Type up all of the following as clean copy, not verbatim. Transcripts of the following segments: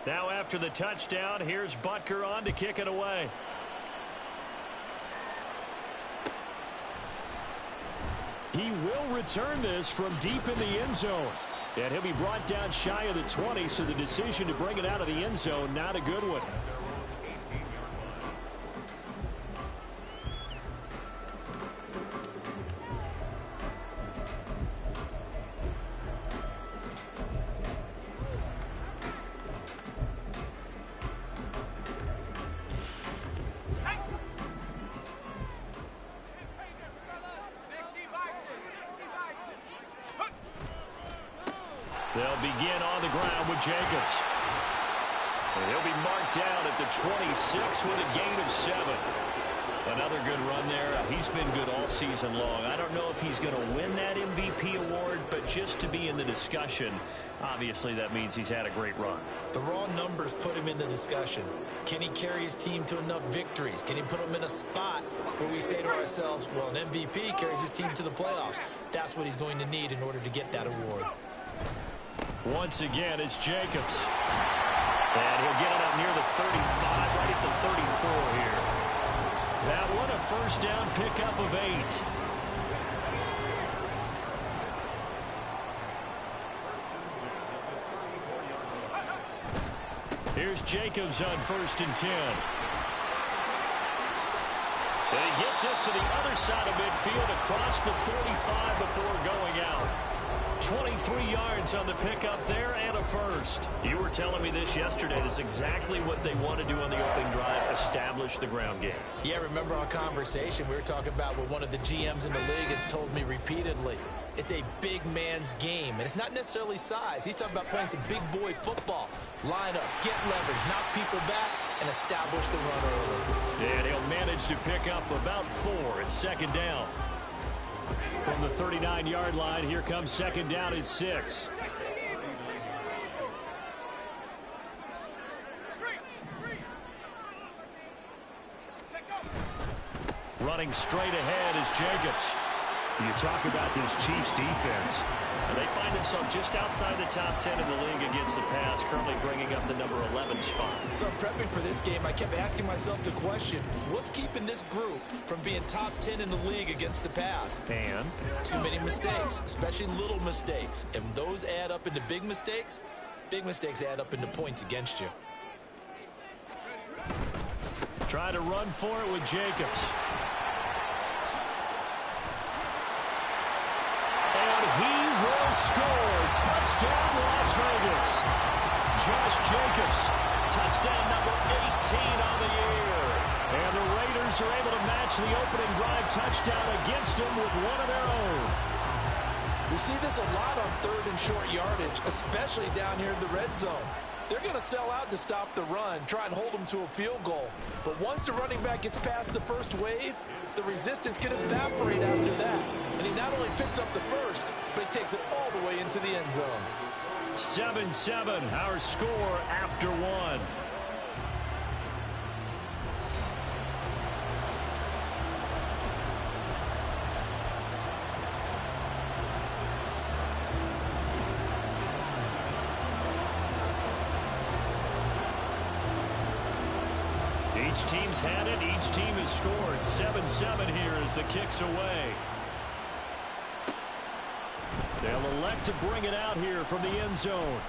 Now after the touchdown, here's Butker on to kick it away. He will return this from deep in the end zone. And he'll be brought down shy of the 20, so the decision to bring it out of the end zone, not a good one. They'll begin on the ground with Jacobs. And he'll be marked down at the 26 with a gain of 7. Another good run there. He's been good all season long. I don't know if he's going to win that MVP award, but just to be in the discussion, obviously that means he's had a great run. The raw numbers put him in the discussion. Can he carry his team to enough victories? Can he put them in a spot where we say to ourselves, well, an MVP carries his team to the playoffs. That's what he's going to need in order to get that award. Once again, it's Jacobs. And he'll get it up near the 35, right at the 34 here. That one a first down pickup of 8. Here's Jacobs on 1st and 10. And he gets us to the other side of midfield across the 45 before going out. 23 yards on the pickup there and a first. You were telling me this yesterday. That's exactly what they want to do on the opening drive, establish the ground game. Yeah, remember our conversation? We were talking about what one of the GMs in the league has told me repeatedly. It's a big man's game, and it's not necessarily size. He's talking about playing some big boy football. Line up, get leverage, knock people back, and establish the run early. And he'll manage to pick up about 4 at 2nd down. From the 39-yard line, here comes 2nd down at 6. Running straight ahead is Jacobs. You talk about this Chiefs defense. They find themselves just outside the top 10 in the league against the pass, currently bringing up the number 11 spot. So prepping for this game, I kept asking myself the question, what's keeping this group from being top 10 in the league against the pass? And? Too many mistakes, especially little mistakes. And those add up into big mistakes add up into points against you. Try to run for it with Jacobs. He will score. Touchdown, Las Vegas. Josh Jacobs, touchdown number 18 on the year. And the Raiders are able to match the opening drive touchdown against them with one of their own. We see this a lot on 3rd and short yardage, especially down here in the red zone. They're going to sell out to stop the run, try and hold them to a field goal. But once the running back gets past the first wave, the resistance can evaporate after that. And he not only picks up the first, but he takes it all the way into the end zone. 7-7, our score after 1. Each team's had it. Each team has scored. 7-7 here as the kick's away. They'll elect to bring it out here from the end zone.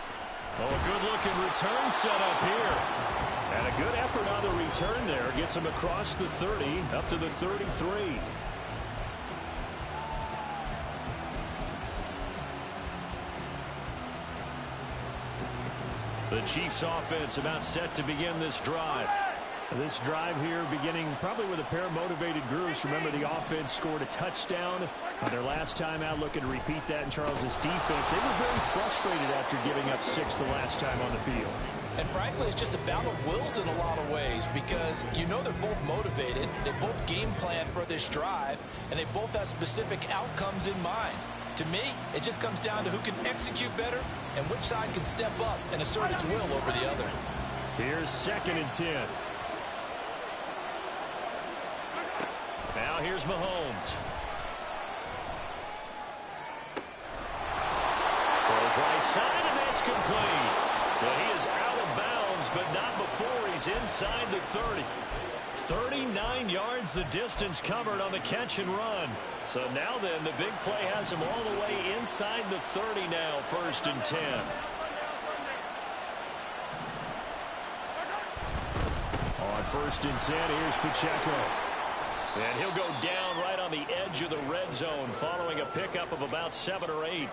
Oh, a good-looking return set up here. And a good effort on the return there. Gets him across the 30, up to the 33. The Chiefs offense about set to begin this drive. This drive here beginning probably with a pair of motivated groups. Remember, the offense scored a touchdown on their last time out. Looking to repeat that in Charles's defense. They were very frustrated after giving up 6 the last time on the field. And frankly, it's just a battle of wills in a lot of ways because you know they're both motivated. They both game plan for this drive, and they both have specific outcomes in mind. To me, it just comes down to who can execute better and which side can step up and assert its will over the other. Here's 2nd and 10. Now here's Mahomes. Throws right side, and that's complete. But he is out of bounds goes, but not before he's inside the 30. 39 yards the distance covered on the catch and run. So now then, the big play has him all the way inside the 30 now, 1st and 10. On 1st and 10, here's Pacheco. And he'll go down right on the edge of the red zone following a pickup of about 7 or 8.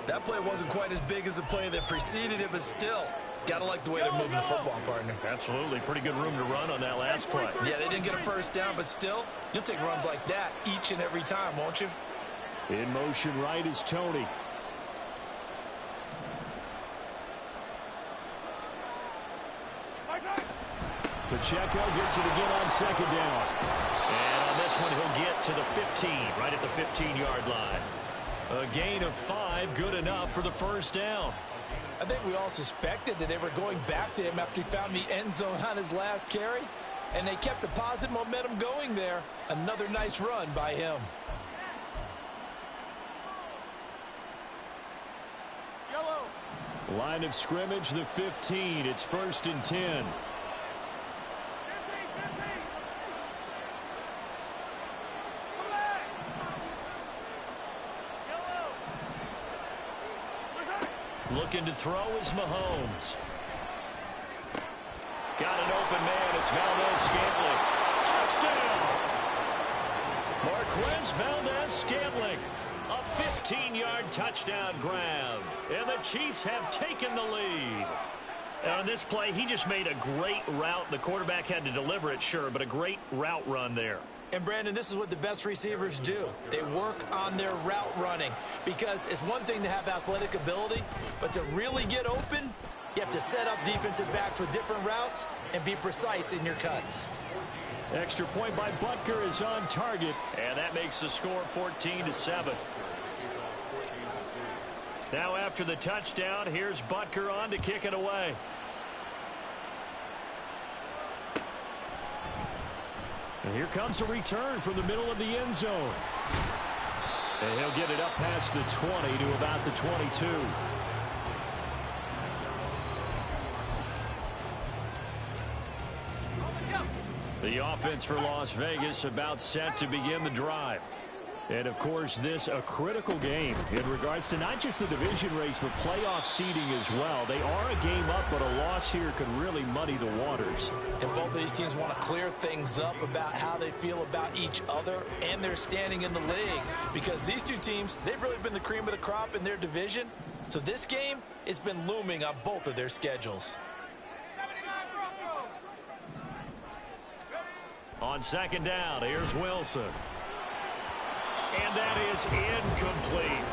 That play wasn't quite as big as the play that preceded it, but still, gotta like the way they're moving the football, partner. Absolutely. Pretty good room to run on that last play. Yeah, they didn't get a first down, but still, you'll take runs like that each and every time, won't you? In motion right is Tony. Pacheco gets it again on 2nd down. And on this one, he'll get to the 15, right at the 15-yard line. A gain of 5, good enough for the 1st down. I think we all suspected that they were going back to him after he found the end zone on his last carry, and they kept the positive momentum going there. Another nice run by him. Line of scrimmage, the 15. It's 1st and 10. Looking to throw is Mahomes. Got an open man. It's Valdez-Scantling. Touchdown! Marquez Valdez-Scantling. A 15-yard touchdown grab. And the Chiefs have taken the lead. On this play, he just made a great route. The quarterback had to deliver it, sure, but a great route run there. And, Brandon, this is what the best receivers do. They work on their route running because it's one thing to have athletic ability, but to really get open, you have to set up defensive backs with different routes and be precise in your cuts. Extra point by Butker is on target, and that makes the score 14-7. Now after the touchdown, here's Butker on to kick it away. And here comes a return from the middle of the end zone. And he'll get it up past the 20 to about the 22. The offense for Las Vegas about set to begin the drive. And, of course, this a critical game in regards to not just the division race, but playoff seeding as well. They are a game up, but a loss here could really muddy the waters. And both of these teams want to clear things up about how they feel about each other and their standing in the league. Because these two teams, they've really been the cream of the crop in their division. So this game, it's been looming on both of their schedules. On 2nd down, here's Wilson. And that is incomplete.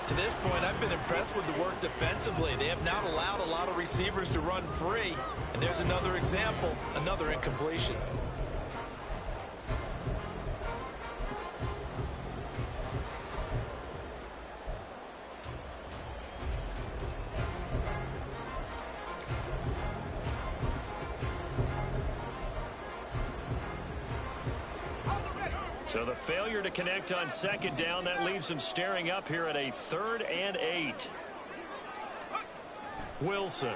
To this point, I've been impressed with the work defensively. They have not allowed a lot of receivers to run free. And there's another example, another incompletion. So the failure to connect on 2nd down, that leaves him staring up here at a 3rd and 8. Wilson.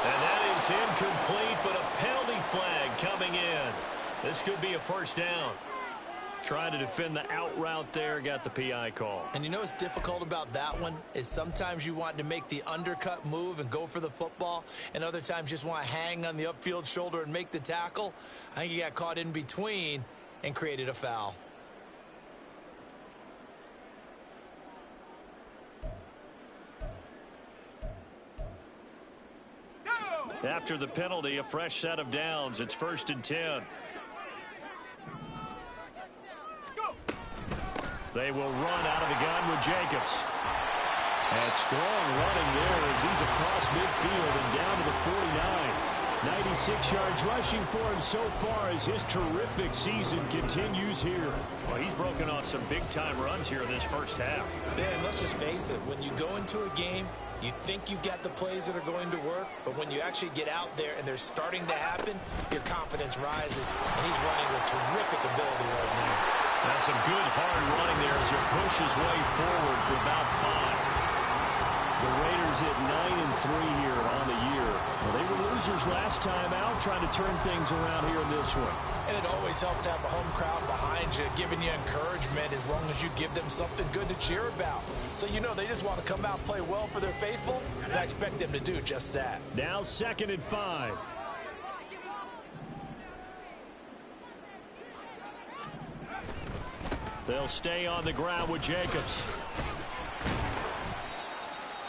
And that is incomplete, but a penalty flag coming in. This could be a 1st down. Trying to defend the out route there, got the PI call. And you know what's difficult about that one is sometimes you want to make the undercut move and go for the football, and other times you just want to hang on the upfield shoulder and make the tackle. I think he got caught in between and created a foul. After the penalty, a fresh set of downs. It's 1st and 10. They will run out of the gun with Jacobs. And strong running there as he's across midfield and down to the 49. 96 yards rushing for him so far as his terrific season continues here. Well, he's broken off some big-time runs here in this first half. Yeah, and let's just face it. When you go into a game, you think you've got the plays that are going to work, but when you actually get out there and they're starting to happen, your confidence rises, and he's running with terrific ability right now. That's some good hard running there as he pushes his way forward for about 5. The Raiders at 9-3 here on the year. Well, they were losers last time out, trying to turn things around here in this one. And it always helps to have a home crowd behind you, giving you encouragement as long as you give them something good to cheer about. So you know they just want to come out and play well for their faithful, and I expect them to do just that. Now 2nd and 5. They'll stay on the ground with Jacobs.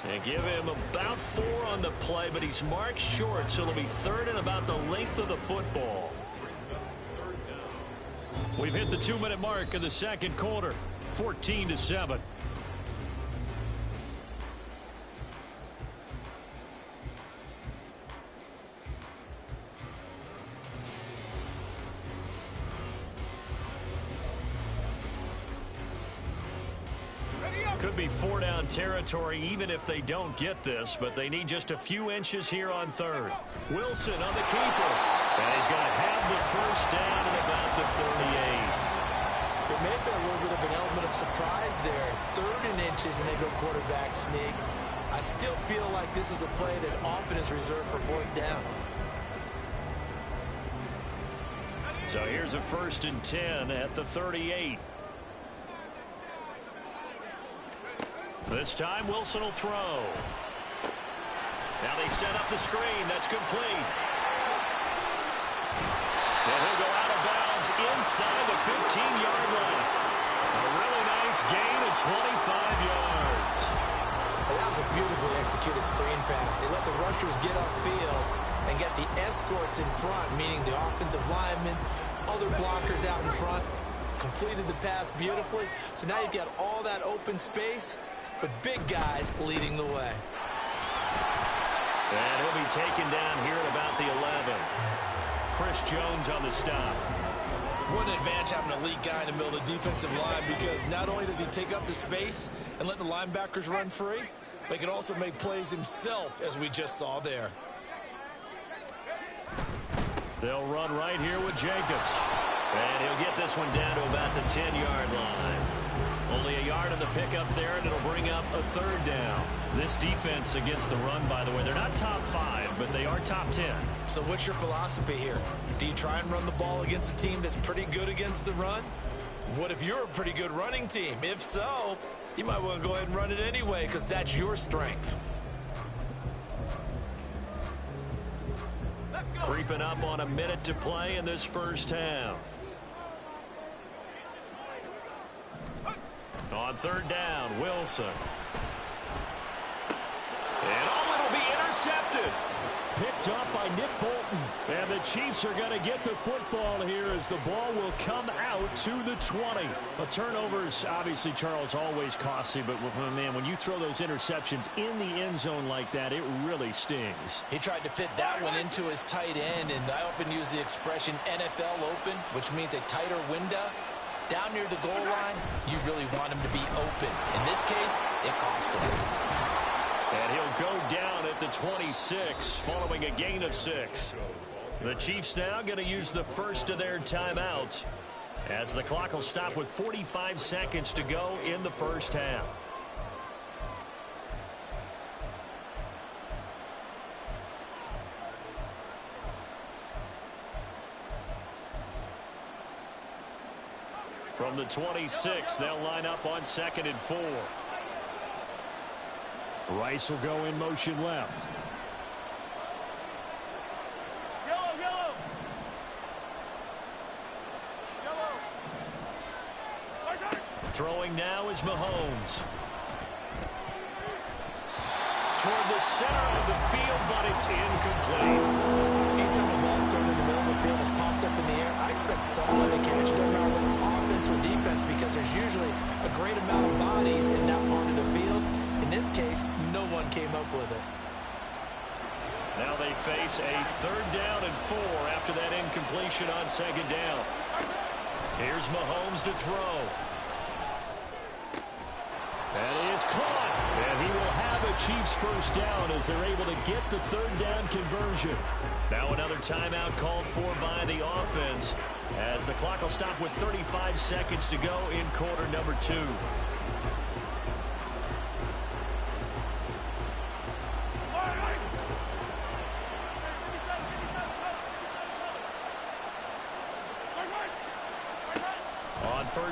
And give him about 4 on the play, but he's marked short, so it'll be 3rd and about the length of the football. We've hit the 2-minute mark of the second quarter, 14-7. Could be 4-down territory even if they don't get this, but they need just a few inches here on 3rd. Wilson on the keeper. And he's going to have the first down at about the 38. There may have been a little bit of an element of surprise there. 3rd and inches, and they go quarterback sneak. I still feel like this is a play that often is reserved for 4th down. So here's a 1st and 10 at the 38. This time, Wilson will throw. Now they set up the screen. That's complete. And he'll go out of bounds inside the 15-yard line. A really nice gain of 25 yards. Well, that was a beautifully executed screen pass. They let the rushers get upfield and get the escorts in front, meaning the offensive linemen, other blockers out in front. Completed the pass beautifully. So now you've got all that open space, but big guys leading the way. And he'll be taken down here at about the 11. Chris Jones on the stop. What an advantage having an elite guy in the middle of the defensive line, because not only does he take up the space and let the linebackers run free, but he can also make plays himself, as we just saw there. They'll run right here with Jacobs. And he'll get this one down to about the 10-yard line. Only a yard on the pickup there, and it'll bring up a 3rd down. This defense against the run, by the way, they're not top 5, but they are top 10. So what's your philosophy here? Do you try and run the ball against a team that's pretty good against the run? What if you're a pretty good running team? If so, you might want to go ahead and run it anyway, because that's your strength. Creeping up on a minute to play in this first half. On 3rd down, Wilson. And it'll be intercepted. Picked up by Nick Bolton. And the Chiefs are going to get the football here as the ball will come out to the 20. A turnover is obviously, Charles, always costly, but man, when you throw those interceptions in the end zone like that, it really stings. He tried to fit that one into his tight end, and I often use the expression NFL open, which means a tighter window. Down near the goal line, you really want him to be open. In this case, it cost him. And he'll go down at the 26 following a gain of 6. The Chiefs now going to use the first of their timeouts as the clock will stop with 45 seconds to go in the first half. From the 26, they'll line up on 2nd and 4. Rice will go in motion left. Yellow. Throwing now is Mahomes. Toward the center of the field, but it's incomplete. Anytime the ball's thrown in the middle of the field, it's popped up in the air, I expect someone to catch it. Doesn't matter whether it's offense or defense, because there's usually a great amount of bodies in that part of the field. In this case, no one came up with it. Now they face a 3rd down and 4 after that incompletion on 2nd down. Here's Mahomes to throw. And he is caught. And he will have a Chiefs first down as they're able to get the 3rd down conversion. Now another timeout called for by the offense as the clock will stop with 35 seconds to go in quarter number 2.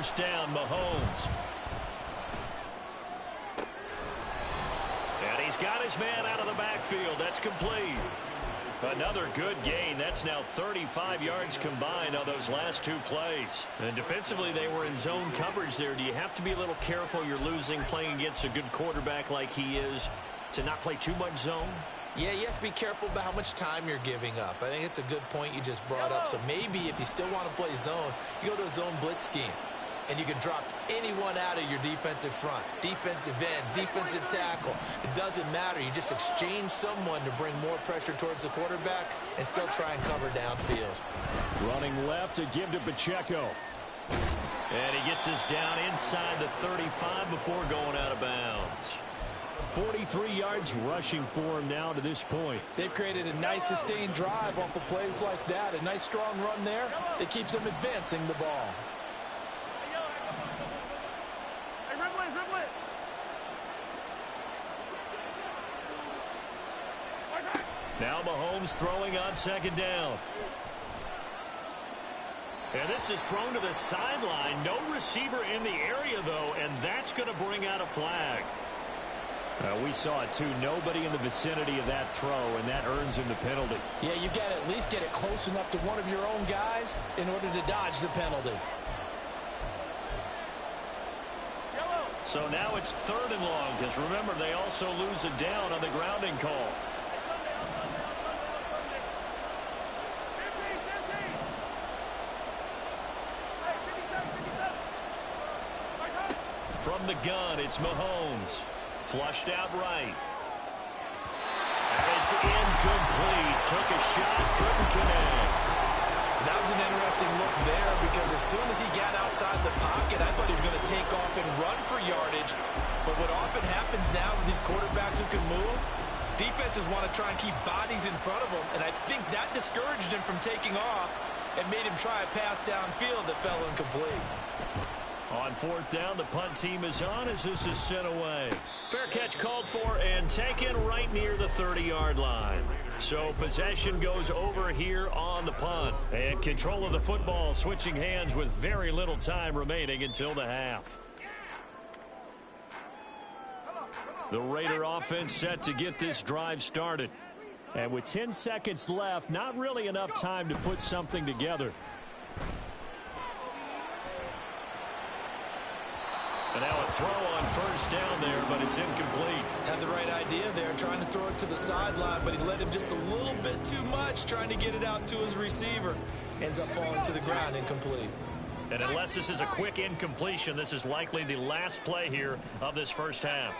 first down, Mahomes. And he's got his man out of the backfield. That's complete. Another good gain. That's now 35 yards combined on those last two plays. And defensively, they were in zone coverage there. Do you have to be a little careful you're losing playing against a good quarterback like he is to not play too much zone? Yeah, you have to be careful about how much time you're giving up. I think it's a good point you just brought up. So maybe if you still want to play zone, you go to a zone blitz scheme. And you can drop anyone out of your defensive front. Defensive end, defensive tackle. It doesn't matter. You just exchange someone to bring more pressure towards the quarterback and still try and cover downfield. Running left to give to Pacheco. And he gets us down inside the 35 before going out of bounds. 43 yards rushing for him now to this point. They've created a nice sustained drive off of plays like that. A nice strong run there. It keeps them advancing the ball. Now Mahomes throwing on second down. And this is thrown to the sideline. No receiver in the area, though, and that's going to bring out a flag. We saw it, too. Nobody in the vicinity of that throw, and that earns him the penalty. Yeah, you got to at least get it close enough to one of your own guys in order to dodge the penalty. So now it's 3rd and long, because remember, they also lose a down on the grounding call. From the gun, it's Mahomes. Flushed out right. And it's incomplete. Took a shot, couldn't connect. That was an interesting look there because as soon as he got outside the pocket, I thought he was going to take off and run for yardage. But what often happens now with these quarterbacks who can move, defenses want to try and keep bodies in front of them, and I think that discouraged him from taking off and made him try a pass downfield that fell incomplete. On 4th down, the punt team is on as this is sent away. Fair catch called for and taken right near the 30-yard line. So possession goes over here on the punt. And control of the football switching hands with very little time remaining until the half. The Raider offense set to get this drive started. And with 10 seconds left, not really enough time to put something together. And now a throw on 1st down there, but it's incomplete. Had the right idea there, trying to throw it to the sideline, but he let him just a little bit too much, trying to get it out to his receiver. Ends up falling to the ground, incomplete. And unless this is a quick incompletion, this is likely the last play here of this first half.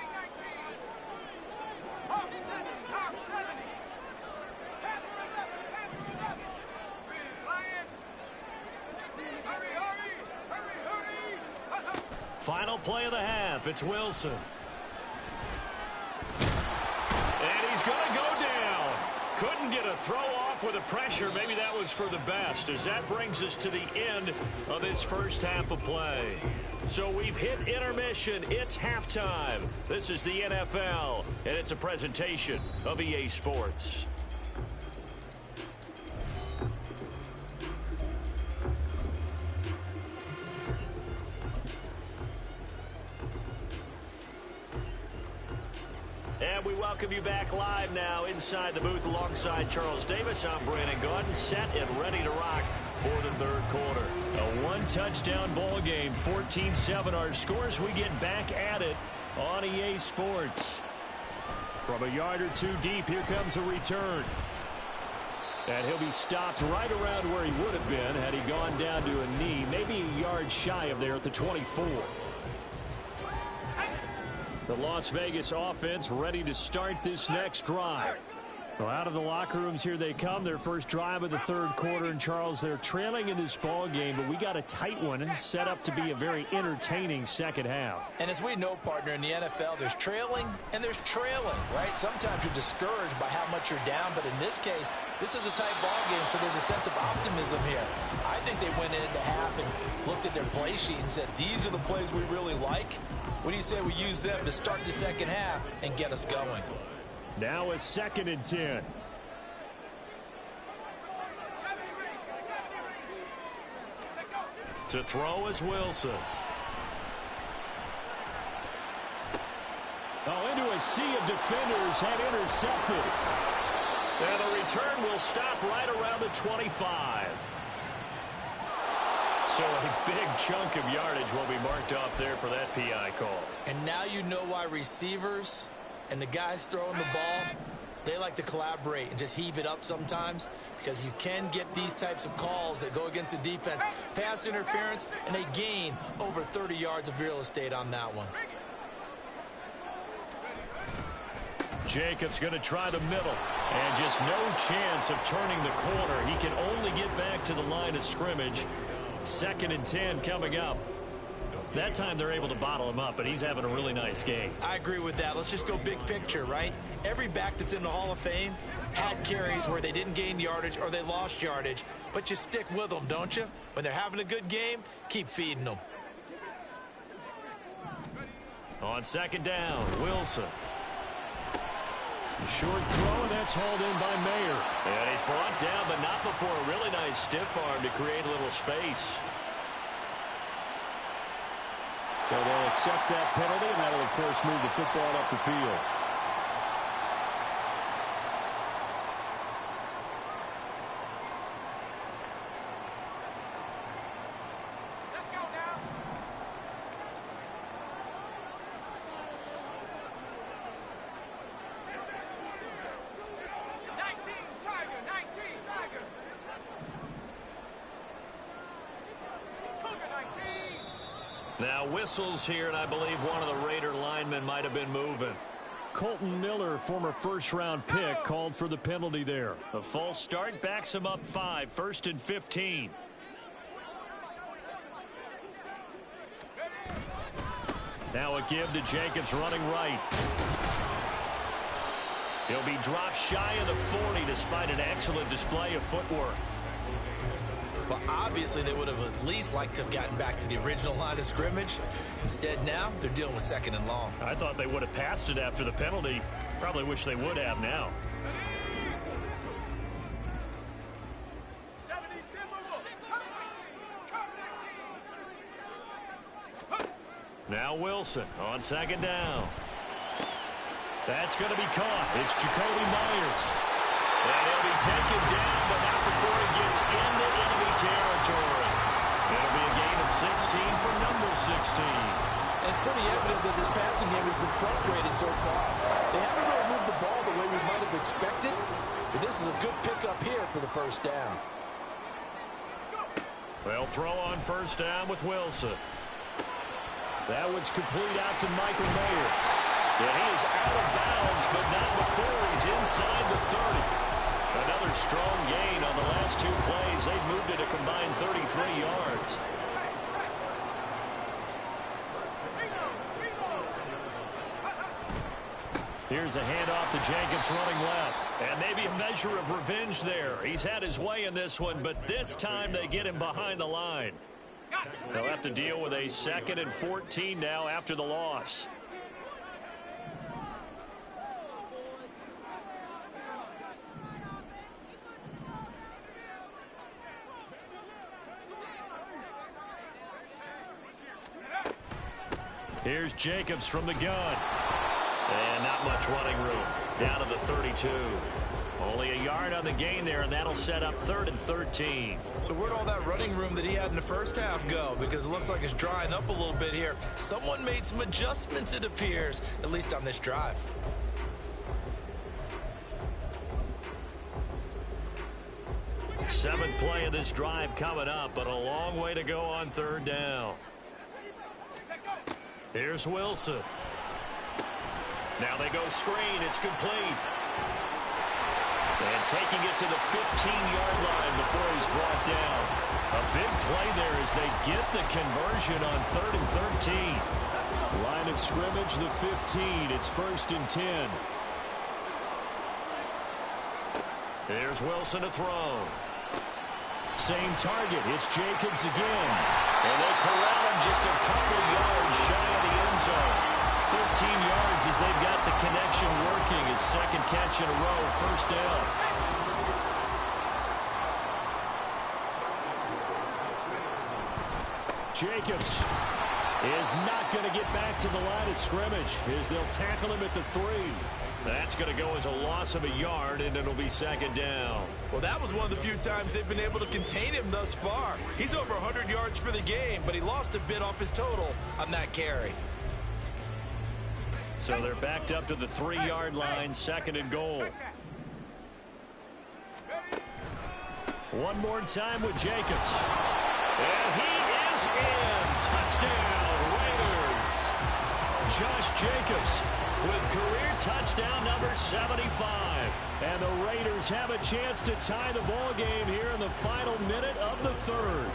Final play of the half. It's Wilson. And he's going to go down. Couldn't get a throw off with the pressure. Maybe that was for the best, as that brings us to the end of this first half of play. So we've hit intermission. It's halftime. This is the NFL, and it's a presentation of EA Sports. And we welcome you back live now inside the booth alongside Charles Davis. I'm Brandon Gaudin, set and ready to rock for the 3rd quarter. A one-touchdown ball game, 14-7 our scores. We get back at it on EA Sports. From a yard or two deep, here comes a return. And he'll be stopped right around where he would have been had he gone down to a knee, maybe a yard shy of there at the 24. The Las Vegas offense ready to start this next drive. Well, out of the locker rooms here they come. Their first drive of the 3rd quarter. And Charles, they're trailing in this ball game, but we got a tight one set up to be a very entertaining second half. And as we know, partner, in the NFL, there's trailing and there's trailing, right? Sometimes you're discouraged by how much you're down, but in this case, this is a tight ball game, so there's a sense of optimism here. I think they went into half and looked at their play sheet and said, these are the plays we really like. What do you say we use them to start the second half and get us going? Now a 2nd and 10. To throw is Wilson. Oh, into a sea of defenders, had intercepted. And the return will stop right around the 25. So a big chunk of yardage will be marked off there for that PI call. And now you know why receivers and the guys throwing the ball, they like to collaborate and just heave it up sometimes, because you can get these types of calls that go against the defense. Pass interference, and they gain over 30 yards of real estate on that one. Jacobs going to try the middle, and just no chance of turning the corner. He can only get back to the line of scrimmage. 2nd and 10 coming up. That time they're able to bottle him up, but he's having a really nice game. I agree with that. Let's just go big picture, right? Every back that's in the Hall of Fame had carries where they didn't gain yardage or they lost yardage, but you stick with them, don't you? When they're having a good game, keep feeding them. On 2nd down, Wilson. Short throw, and that's hauled in by Mayer. And he's brought down, but not before a really nice stiff arm to create a little space. So they'll accept that penalty, and that'll, of course, move the football up the field. Now whistles here, and I believe one of the Raider linemen might have been moving. Colton Miller, former first-round pick, called for the penalty there. A false start backs him up 5, 1st and 15. Now a give to Jacobs running right. He'll be dropped shy of the 40 despite an excellent display of footwork. Well, obviously, they would have at least liked to have gotten back to the original line of scrimmage. Instead, now, they're dealing with 2nd and long. I thought they would have passed it after the penalty. Probably wish they would have now. Now Wilson on 2nd down. That's going to be caught. It's Jacoby Myers. And he'll be taken down, but not before he gets into enemy territory. It'll be a gain of 16 for number 16. And it's pretty evident that this passing game has been frustrated so far. They haven't really moved the ball the way we might have expected. But this is a good pickup here for the 1st down. They'll throw on 1st down with Wilson. That one's complete out to Michael Mayer. Yeah, he is out of bounds, but not before he's inside the 30. Another strong gain on the last 2 plays. They've moved it a combined 33 yards. Here's a handoff to Jacobs running left. And maybe a measure of revenge there. He's had his way in this one, but this time they get him behind the line. They'll have to deal with a 2nd and 14 now after the loss. Here's Jacobs from the gun. And not much running room. Down to the 32. Only a yard on the gain there, and that'll set up 3rd and 13. So where'd all that running room that he had in the 1st half go? Because it looks like it's drying up a little bit here. Someone made some adjustments, it appears, at least on this drive. Seventh play of this drive coming up, but a long way to go on 3rd down. Here's Wilson. Now they go screen. It's complete. And taking it to the 15-yard line before he's brought down. A big play there as they get the conversion on 3rd and 13. Line of scrimmage, the 15. It's 1st and 10. Here's Wilson to throw. Same target. It's Jacobs again. And they corral him just a couple yards shy of the end zone. 13 yards as they've got the connection working. His 2nd catch in a row, 1st down. Jacobs is not going to get back to the line of scrimmage as they'll tackle him at the 3. That's going to go as a loss of a yard, and it'll be second down. Well, that was one of the few times they've been able to contain him thus far. He's over 100 yards for the game, but he lost a bit off his total on that carry. So they're backed up to the 3-yard line, second and goal. One more time with Jacobs. And he is in. Touchdown, Raiders. Josh Jacobs with career touchdown number 75. And the Raiders have a chance to tie the ball game here in the final minute of the third.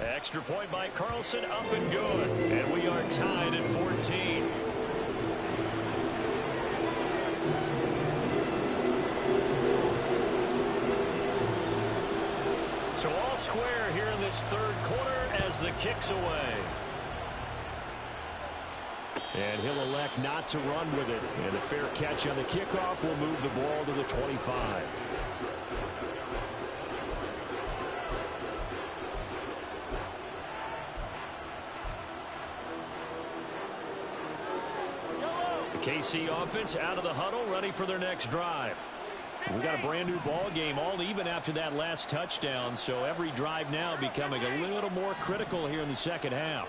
Extra point by Carlson, up and good. And we are tied at 14. So all square here in this third quarter as the kick's away. And he'll elect not to run with it. And a fair catch on the kickoff will move the ball to the 25. The KC offense out of the huddle, ready for their next drive. We got a brand new ball game, all even after that last touchdown, so every drive now becoming a little more critical here in the second half.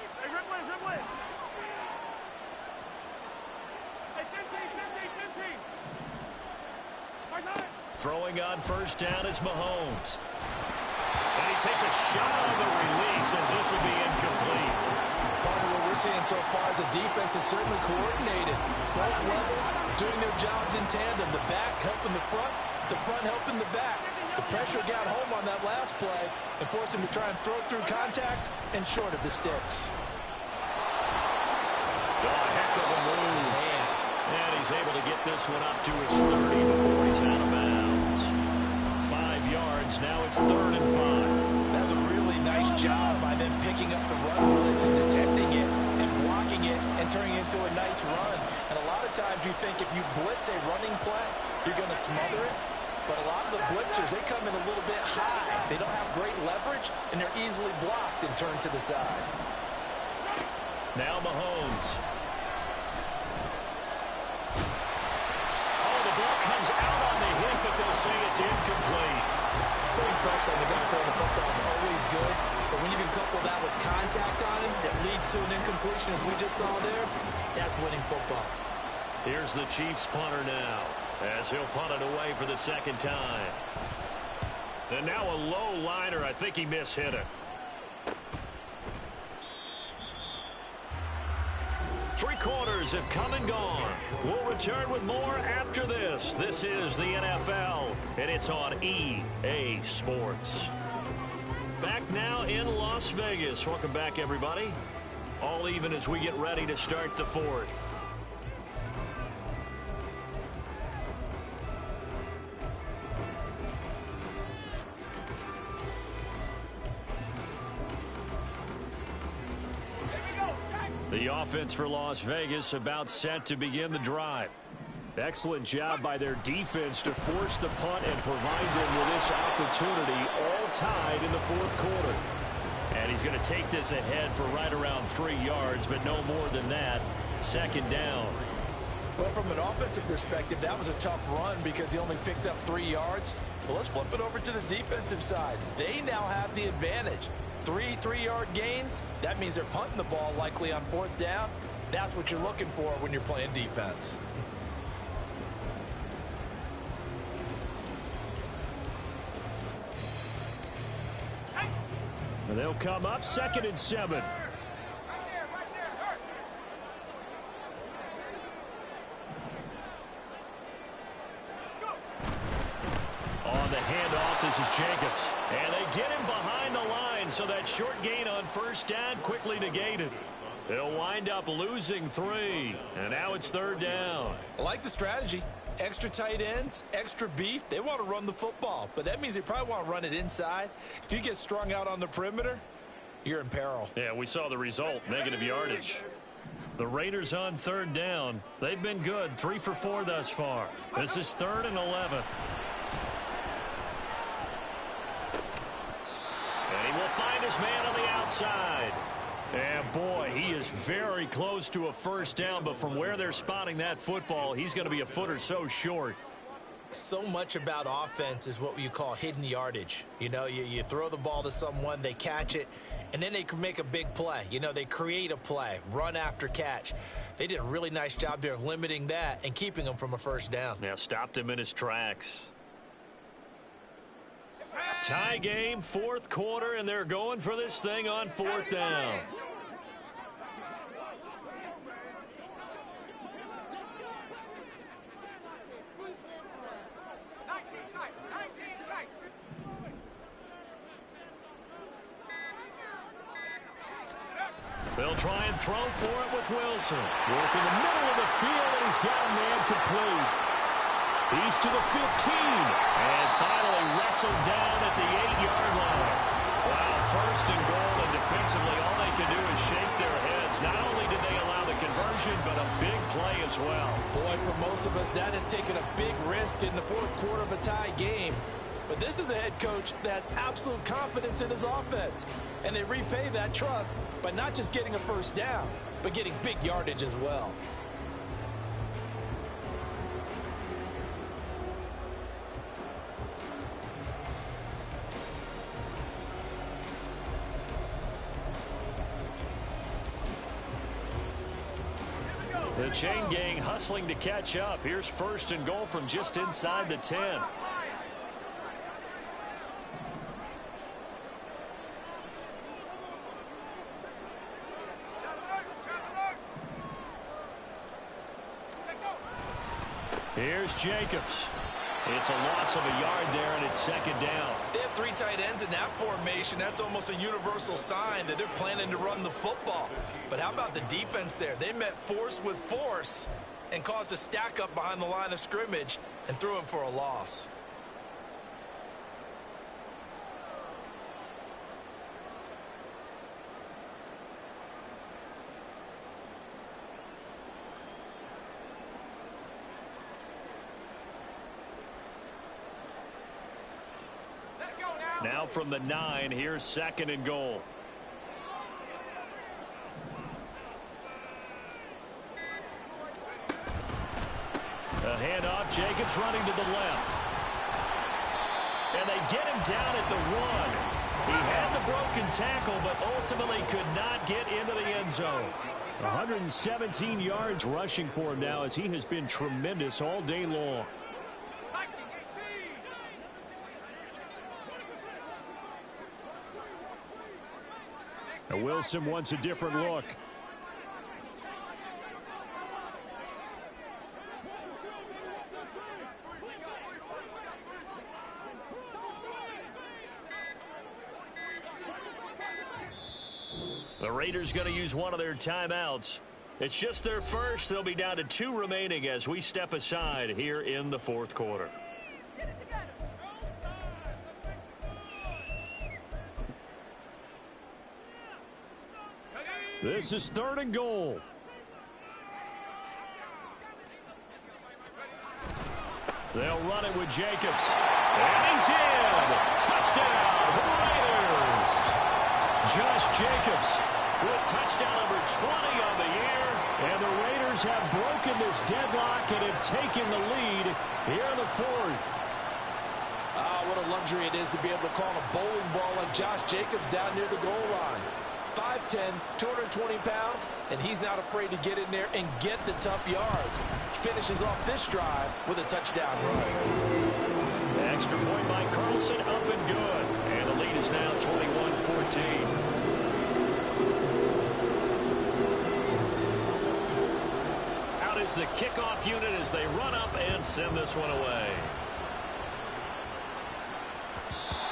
Throwing on first down is Mahomes. And he takes a shot on the release as this will be incomplete. Part of what we're seeing so far is the defense is certainly coordinated. Both levels doing their jobs in tandem. The back helping the front helping the back. The pressure got home on that last play and forced him to try and throw through contact and short of the sticks. Oh, heck of a move. And he's able to get this one up to his 30 before he's out of bounds. 5 yards. Now it's 3rd and 5. That's a really nice job by them picking up the run blitz and detecting it and blocking it and turning it into a nice run. And a lot of times you think if you blitz a running play, you're going to smother it. But a lot of the blitzers, they come in a little bit high. They don't have great leverage, and they're easily blocked and turned to the side. Now Mahomes. Oh, the ball comes out on the hit, but they'll say it's incomplete. Putting pressure on the guy throwing the football is always good, but when you can couple that with contact on him that leads to an incompletion, as we just saw there, that's winning football. Here's the Chiefs punter now, as he'll punt it away for the second time. And now a low liner. I think he mishit it. 3 quarters have come and gone. We'll return with more after this. This is the NFL, and it's on EA Sports. Back now in Las Vegas. Welcome back, everybody. All even as we get ready to start the 4th. The offense for Las Vegas about set to begin the drive. Excellent job by their defense to force the punt and provide them with this opportunity, all tied in the 4th quarter. And he's going to take this ahead for right around 3 yards, but no more than that. Second down. Well, from an offensive perspective, that was a tough run because he only picked up 3 yards. Well, let's flip it over to the defensive side. They now have the advantage. 3 3-yard gains, that means they're punting the ball likely on 4th down. That's what you're looking for when you're playing defense. And they'll come up 2nd and 7. On the handoff, this is Jacobs. And they get him behind the line, so that short gain on first down quickly negated. They'll wind up losing 3. And now it's 3rd down. I like the strategy. Extra tight ends, extra beef. They want to run the football, but that means they probably want to run it inside. If you get strung out on the perimeter, you're in peril. Yeah, we saw the result, negative yardage. The Raiders on 3rd down. They've been good, 3 for 4 thus far. This is 3rd and 11. his man on the outside. And boy, he is very close to a first down, but from where they're spotting that football, he's going to be a foot or so short. So much about offense is what you call hidden yardage. You know, you throw the ball to someone, they catch it, and then they can make a big play. You know, they create a play, run after catch. They did a really nice job there of limiting that and keeping him from a first down. Yeah, stopped him in his tracks. Tie game, fourth quarter, and they're going for this thing on fourth down. They'll try and throw for it with Wilson. Working the middle of the field, and he's got a man complete. He's to the 15. And finally wrestled down at the 8-yard line. Wow, first and goal, and defensively all they can do is shake their heads. Not only did they allow the conversion, but a big play as well. Boy, for most of us, that has taken a big risk in the fourth quarter of a tie game. But this is a head coach that has absolute confidence in his offense. And they repay that trust by not just getting a first down, but getting big yardage as well. The chain gang hustling to catch up. Here's first and goal from just inside the 10. Here's Jacobs. It's a loss of a yard there, and it's second down. They have 3 tight ends in that formation. That's almost a universal sign that they're planning to run the football. But how about the defense there? They met force with force and caused a stack up behind the line of scrimmage and threw him for a loss. Now from the 9, here's second and goal. A handoff, Jacobs running to the left. And they get him down at the 1. He had the broken tackle, but ultimately could not get into the end zone. 117 yards rushing for him now, as he has been tremendous all day long. Now Wilson wants a different look. The Raiders going to use one of their timeouts. It's just their first. They'll be down to 2 remaining as we step aside here in the fourth quarter. This is third and goal. They'll run it with Jacobs. And he's in. Touchdown, Raiders. Josh Jacobs with touchdown number 20 on the year. And the Raiders have broken this deadlock and have taken the lead here in the fourth. What a luxury it is to be able to call a bowling ball like Josh Jacobs down near the goal line. 5'10", 220 pounds, and he's not afraid to get in there and get the tough yards. He finishes off this drive with a touchdown run. Extra point by Carlson, up and good. And the lead is now 21-14. Out is the kickoff unit as they run up and send this one away.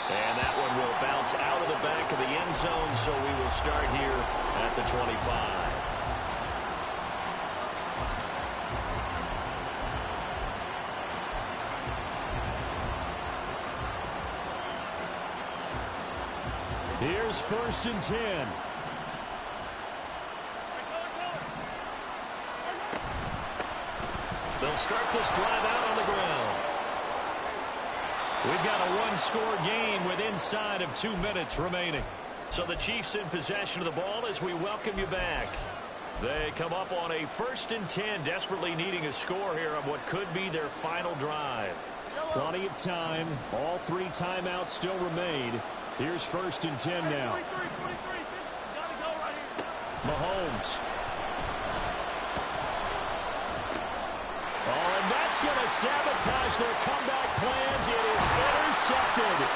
And that one will bounce out of the back of the end zone, so we will start here at the 25. Here's first and 10. They'll start this drive out on the ground. We've got a one-score game with inside of 2 minutes remaining. So the Chiefs in possession of the ball as we welcome you back. They come up on a 1st and 10, desperately needing a score here on what could be their final drive. Plenty of time. All 3 timeouts still remain. Here's 1st and 10 now. Mahomes. Oh, and that's going to sabotage their comeback plans. It is intercepted.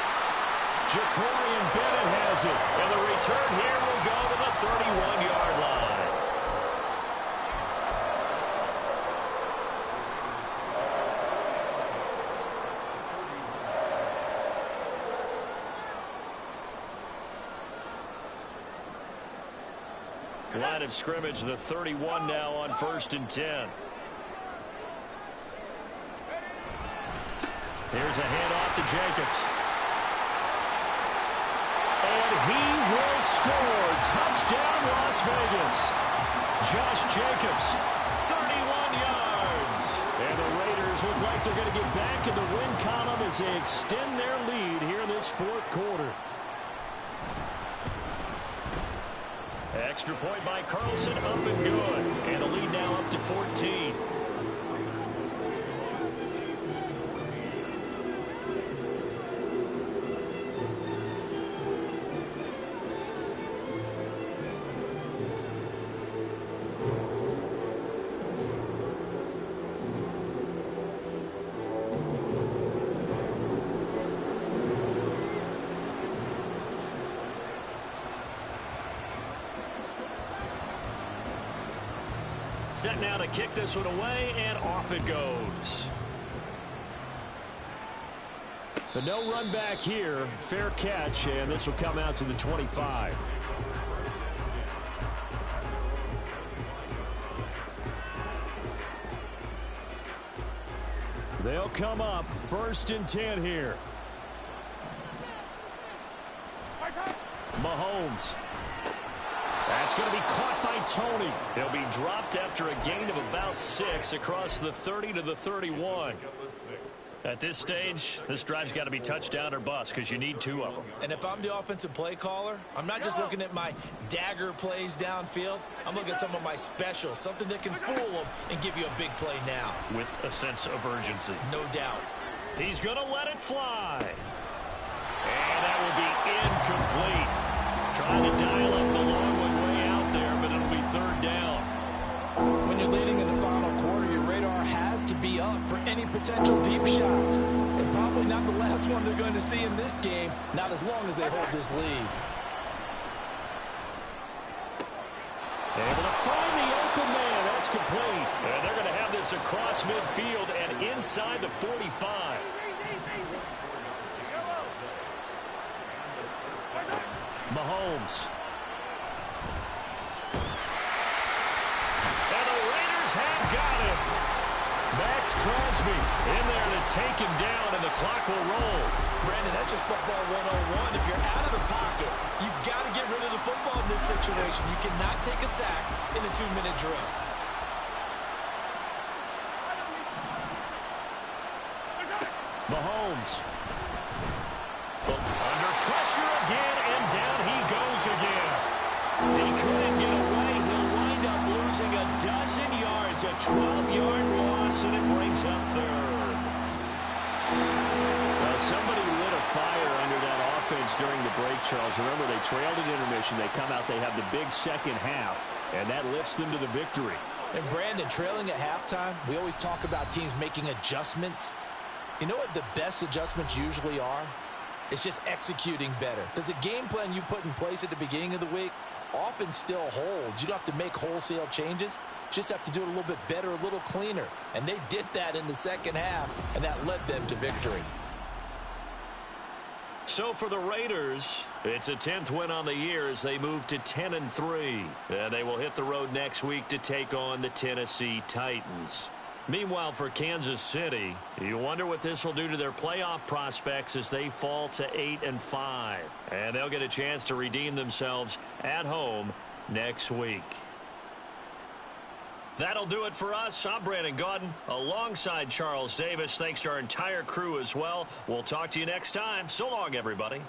Ja'Cory Bennett has it. And the return here will go to the 31-yard line. Line of scrimmage, the 31 now on 1st and 10. Here's a handoff to Jacobs. And he will score. Touchdown, Las Vegas. Josh Jacobs, 31 yards. And the Raiders look like they're going to get back in the win column as they extend their lead here in this 4th quarter. Extra point by Carlson, up and good. And the lead now up to 14. Set now to kick this one away, and off it goes. But no run back here. Fair catch, and this will come out to the 25. They'll come up 1st and 10 here. Mahomes. That's going to be caught by Tony. He'll be dropped after a gain of about 6 across the 30 to the 31. At this stage, this drive's got to be touchdown or bust because you need 2 of them. And if I'm the offensive play caller, I'm not just looking at my dagger plays downfield. I'm looking at some of my specials, something that can fool them and give you a big play now. With a sense of urgency. No doubt. He's going to let it fly. And that will be incomplete. Trying to dial up the long one way out there, but it'll be 3rd down. When you're leading in the final quarter, your radar has to be up for any potential deep shots. And probably not the last one they're going to see in this game, not as long as they hold this lead. Able to find the open man. That's complete. And they're going to have this across midfield and inside the 45. Mahomes. And the Raiders have got him. Max Crosby in there to take him down, and the clock will roll. Brandon, that's just football 101. If you're out of the pocket, you've got to get rid of the football in this situation. You cannot take a sack in a 2-minute drill. Mahomes. Under pressure again, and down he goes again. He couldn't get away. He'll wind up losing a dozen yards, a 12-yard loss, and it brings up 3rd. Well, somebody lit a fire under that offense during the break, Charles. Remember, they trailed at intermission. They come out, they have the big second half, and that lifts them to the victory. And Brandon, trailing at halftime, we always talk about teams making adjustments. You know what the best adjustments usually are? It's just executing better. Because the game plan you put in place at the beginning of the week often still holds. You don't have to make wholesale changes. You just have to do it a little bit better, a little cleaner. And they did that in the second half, and that led them to victory. So for the Raiders, it's a 10th win on the year as they move to 10-3. And they will hit the road next week to take on the Tennessee Titans. Meanwhile, for Kansas City, you wonder what this will do to their playoff prospects as they fall to 8-5. And they'll get a chance to redeem themselves at home next week. That'll do it for us. I'm Brandon Gaudin alongside Charles Davis. Thanks to our entire crew as well. We'll talk to you next time. So long, everybody.